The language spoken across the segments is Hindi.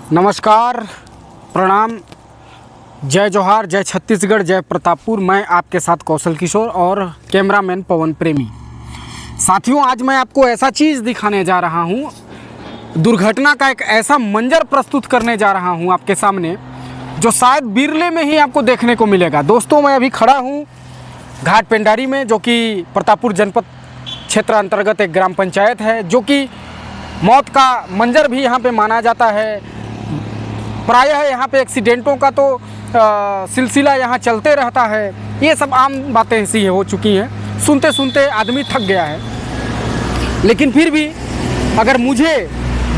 नमस्कार, प्रणाम, जय जोहार, जय छत्तीसगढ़, जय प्रतापपुर। मैं आपके साथ कौशल किशोर और कैमरामैन पवन प्रेमी। साथियों, आज मैं आपको ऐसा चीज़ दिखाने जा रहा हूँ, दुर्घटना का एक ऐसा मंजर प्रस्तुत करने जा रहा हूँ आपके सामने जो शायद बिरले में ही आपको देखने को मिलेगा। दोस्तों, मैं अभी खड़ा हूँ घाट पेंडारी में, जो कि प्रतापपुर जनपद क्षेत्र अंतर्गत एक ग्राम पंचायत है, जो कि मौत का मंजर भी यहाँ पे माना जाता है। प्रायः यहाँ पे एक्सीडेंटों का तो सिलसिला यहाँ चलते रहता है। ये सब आम बातें ऐसी हो चुकी हैं, सुनते सुनते आदमी थक गया है। लेकिन फिर भी अगर मुझे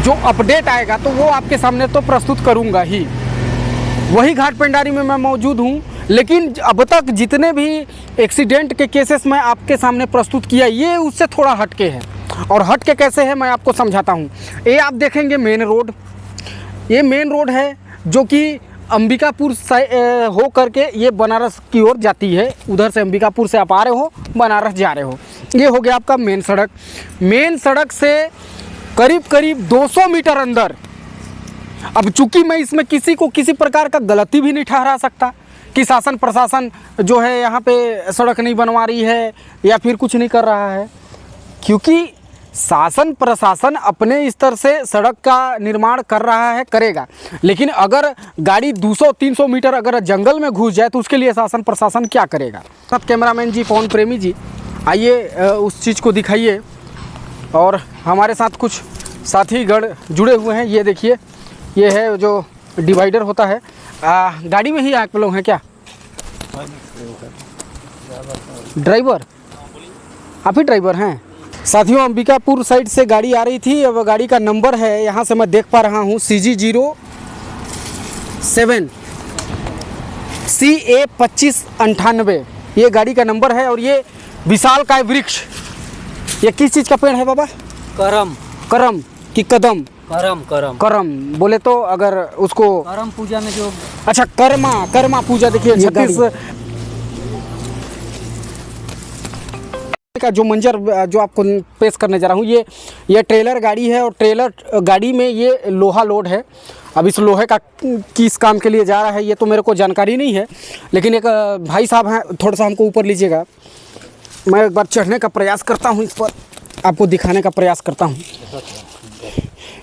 जो अपडेट आएगा तो वो आपके सामने तो प्रस्तुत करूँगा ही। वही घाट पेंडारी में मैं मौजूद हूँ, लेकिन अब तक जितने भी एक्सीडेंट के केसेस मैं आपके सामने प्रस्तुत किया, ये उससे थोड़ा हटके है। और हटके कैसे है मैं आपको समझाता हूँ। ये आप देखेंगे मेन रोड, ये मेन रोड है जो कि अंबिकापुर से हो करके ये बनारस की ओर जाती है। उधर से अंबिकापुर से आप आ रहे हो, बनारस जा रहे हो। ये हो गया आपका मेन सड़क। मेन सड़क से करीब करीब 200 मीटर अंदर, अब चूंकि मैं इसमें किसी को किसी प्रकार का गलती भी नहीं ठहरा सकता कि शासन प्रशासन जो है यहाँ पे सड़क नहीं बनवा रही है या फिर कुछ नहीं कर रहा है, क्योंकि शासन प्रशासन अपने स्तर से सड़क का निर्माण कर रहा है, करेगा। लेकिन अगर गाड़ी 200-300 मीटर अगर जंगल में घुस जाए तो उसके लिए शासन प्रशासन क्या करेगा। सब कैमरामैन जी, पवन प्रेमी जी, आइए उस चीज़ को दिखाइए। और हमारे साथ कुछ साथीगण जुड़े हुए हैं। ये देखिए, ये है जो डिवाइडर होता है। गाड़ी में ही आप लोग हैं क्या? ड्राइवर, आप ही ड्राइवर हैं? साथियों, अंबिकापुर साइड से गाड़ी आ रही थी। अब गाड़ी का नंबर है, यहाँ से मैं देख पा रहा हूँ, CG07 CA 2598 ये गाड़ी का नंबर है। और ये विशाल काय वृक्ष, ये किस चीज़ का पेड़ है बाबा? करम। करम कि कदम? करम करम करम बोले तो अगर उसको करम पूजा में जो, अच्छा, कर्मा पूजा। देखिए, छत्तीस का जो मंजर जो आपको पेश करने जा रहा हूँ, ये ट्रेलर गाड़ी है। और ट्रेलर गाड़ी में ये लोहा लोड है। अब इस लोहे का किस काम के लिए जा रहा है ये तो मेरे को जानकारी नहीं है, लेकिन एक भाई साहब हैं, थोड़ा सा हमको ऊपर लीजिएगा। मैं एक बार चढ़ने का प्रयास करता हूँ, इस पर आपको दिखाने का प्रयास करता हूँ।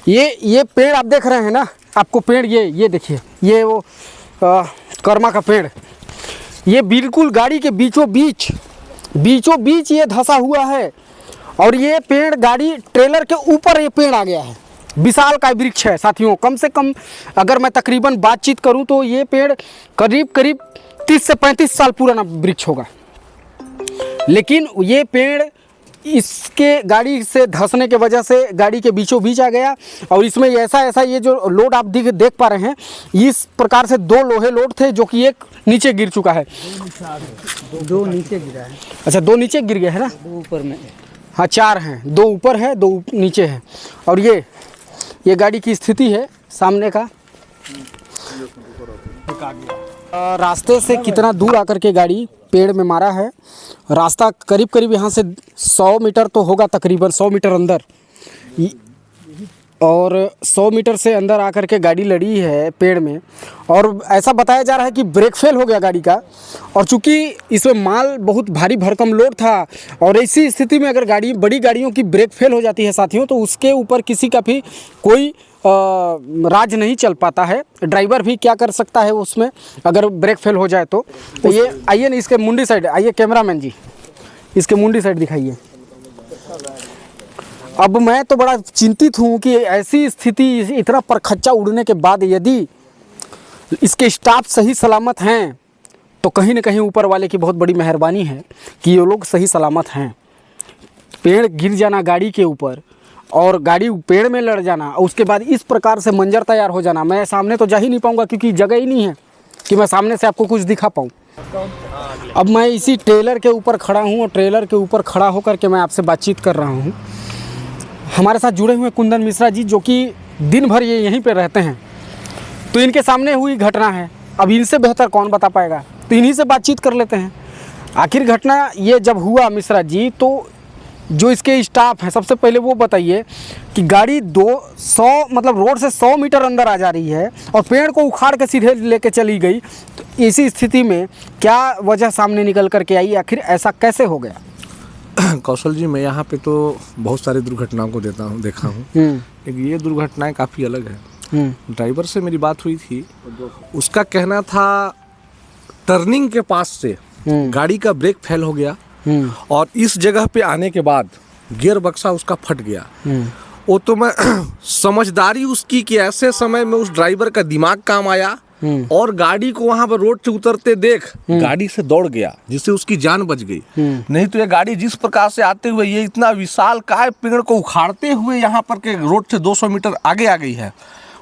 ये पेड़ आप देख रहे हैं ना, आपको पेड़ ये देखिए, ये वो कर्मा का पेड़, ये बिल्कुल गाड़ी के बीचों बीच ये धंसा हुआ है। और ये पेड़ गाड़ी ट्रेलर के ऊपर ये पेड़ आ गया है। विशाल का वृक्ष है साथियों। कम से कम अगर मैं तकरीबन बातचीत करूं तो ये पेड़ करीब 30 से 35 साल पुराना वृक्ष होगा। लेकिन ये पेड़ इसके गाड़ी से धंसने के वजह से गाड़ी के बीचों बीच आ गया। और इसमें ऐसा ये जो लोड आप देख पा रहे हैं, इस प्रकार से 2 लोहे लोड थे, जो कि एक नीचे गिर चुका है। 2 नीचे गिरा है। अच्छा, 2 नीचे गिर गए है ना? 2 ऊपर में, हाँ 4 हैं, 2 ऊपर है, 2 नीचे है। और ये गाड़ी की स्थिति है सामने का। रास्ते से कितना दूर आकर के गाड़ी पेड़ में मारा है। रास्ता करीब यहाँ से 100 मीटर तो होगा, तकरीबन 100 मीटर अंदर। और 100 मीटर से अंदर आकर के गाड़ी लड़ी है पेड़ में। और ऐसा बताया जा रहा है कि ब्रेक फेल हो गया गाड़ी का। और चूंकि इसमें माल बहुत भारी भरकम लोड था, और ऐसी स्थिति में अगर बड़ी गाड़ियों की ब्रेक फेल हो जाती है साथियों, तो उसके ऊपर किसी का भी कोई राज नहीं चल पाता है। ड्राइवर भी क्या कर सकता है उसमें अगर ब्रेक फेल हो जाए तो। ये आइए ना, इसके मुंडी साइड आइए, कैमरामैन जी, इसके मुंडी साइड दिखाइए। अब मैं तो बड़ा चिंतित हूँ कि ऐसी स्थिति, इतना परखच्चा उड़ने के बाद यदि इसके स्टाफ सही सलामत हैं तो कहीं ना कहीं ऊपर वाले की बहुत बड़ी मेहरबानी है कि ये लोग सही सलामत हैं। पेड़ गिर जाना गाड़ी के ऊपर और गाड़ी पेड़ में लड़ जाना, और उसके बाद इस प्रकार से मंजर तैयार हो जाना, मैं सामने तो जा ही नहीं पाऊँगा, क्योंकि जगह ही नहीं है कि मैं सामने से आपको कुछ दिखा पाऊँ। अब मैं इसी ट्रेलर के ऊपर खड़ा हूँ, और ट्रेलर के ऊपर खड़ा होकर के मैं आपसे बातचीत कर रहा हूँ। हमारे साथ जुड़े हुए कुंदन मिश्रा जी, जो कि दिन भर ये यहीं पे रहते हैं, तो इनके सामने हुई घटना है। अब इनसे बेहतर कौन बता पाएगा, तो इन्हीं से बातचीत कर लेते हैं। आखिर घटना ये जब हुआ मिश्रा जी, तो जो इसके स्टाफ हैं, सबसे पहले वो बताइए कि गाड़ी 200 मतलब रोड से 100 मीटर अंदर आ जा रही है और पेड़ को उखाड़ के सीधे लेके चली गई, तो इसी स्थिति में क्या वजह सामने निकल कर के आई, आखिर ऐसा कैसे हो गया? कौशल जी, मैं यहाँ पे तो बहुत सारी दुर्घटनाओं को देखा हूँ, लेकिन ये दुर्घटनाएं काफ़ी अलग है। ड्राइवर से मेरी बात हुई थी, उसका कहना था टर्निंग के पास से गाड़ी का ब्रेक फेल हो गया और इस जगह पे आने के बाद गियर बक्सा उसका फट गया। वो तो मैं समझदारी उसकी कि ऐसे समय में उस ड्राइवर का दिमाग काम आया और गाड़ी को वहां पर रोड से उतरते देख गाड़ी से दौड़ गया, जिससे उसकी जान बच गई। नहीं तो ये गाड़ी जिस प्रकार से आते हुए ये इतना विशाल काय पेड़ को उखाड़ते हुए यहाँ पर के रोड से 200 मीटर आगे आ गई है,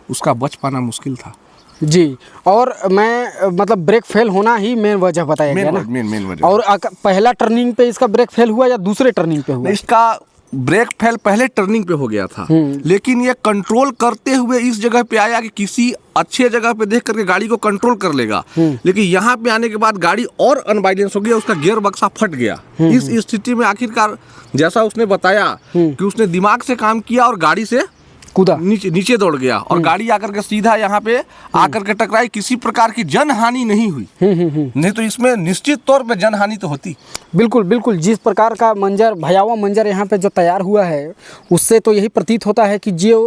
उसका बच पाना मुश्किल था जी। और मैं मतलब ब्रेक फेल होना ही मेन वजह बताया गया ना? मेन वजह। और पहला टर्निंग पे इसका ब्रेक फेल हुआ या दूसरे टर्निंग पे हुआ? इसका ब्रेक फेल पहले टर्निंग पे हो गया था, लेकिन ये कंट्रोल करते हुए इस जगह पे आया कि किसी अच्छे जगह पे देख करके गाड़ी को कंट्रोल कर लेगा, लेकिन यहाँ पे आने के बाद गाड़ी और अनबाइलेंस हो गया, उसका गियर बक्सा फट गया। इस स्थिति में आखिरकार जैसा उसने बताया कि उसने दिमाग से काम किया और गाड़ी से कूदा, नीचे दौड़ गया और गाड़ी आकर के सीधा यहाँ पे आकर के टकराई। किसी प्रकार की जन हानि नहीं हुई, नहीं तो इसमें निश्चित तौर पे जन हानि तो होती। बिल्कुल बिल्कुल, जिस प्रकार का मंजर, भयावह मंजर यहाँ पे जो तैयार हुआ है, उससे तो यही प्रतीत होता है कि जो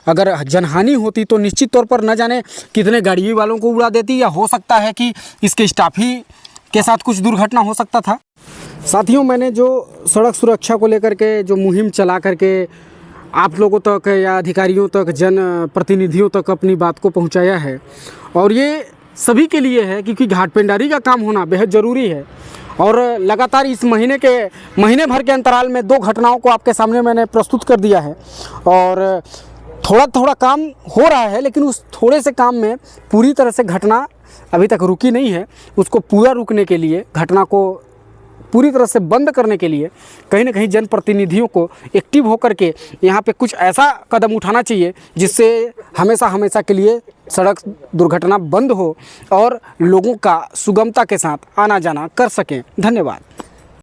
अगर जनहानि होती तो निश्चित तौर पर न जाने कितने गाड़ी वालों को उड़ा देती, या हो सकता है कि इसके स्टाफ ही के साथ कुछ दुर्घटना हो सकता था। साथियों, मैंने जो सड़क सुरक्षा को लेकर के जो मुहिम चला करके आप लोगों तक या अधिकारियों तक, जन प्रतिनिधियों तक अपनी बात को पहुंचाया है, और ये सभी के लिए है क्योंकि घाट पेंडारी का काम होना बेहद ज़रूरी है। और लगातार इस महीने भर के अंतराल में 2 घटनाओं को आपके सामने मैंने प्रस्तुत कर दिया है, और थोड़ा थोड़ा काम हो रहा है, लेकिन उस थोड़े से काम में पूरी तरह से घटना अभी तक रुकी नहीं है। उसको पूरा रुकने के लिए, घटना को पूरी तरह से बंद करने के लिए कहीं ना कहीं जनप्रतिनिधियों को एक्टिव होकर के यहाँ पे कुछ ऐसा कदम उठाना चाहिए जिससे हमेशा के लिए सड़क दुर्घटना बंद हो और लोगों का सुगमता के साथ आना जाना कर सकें। धन्यवाद।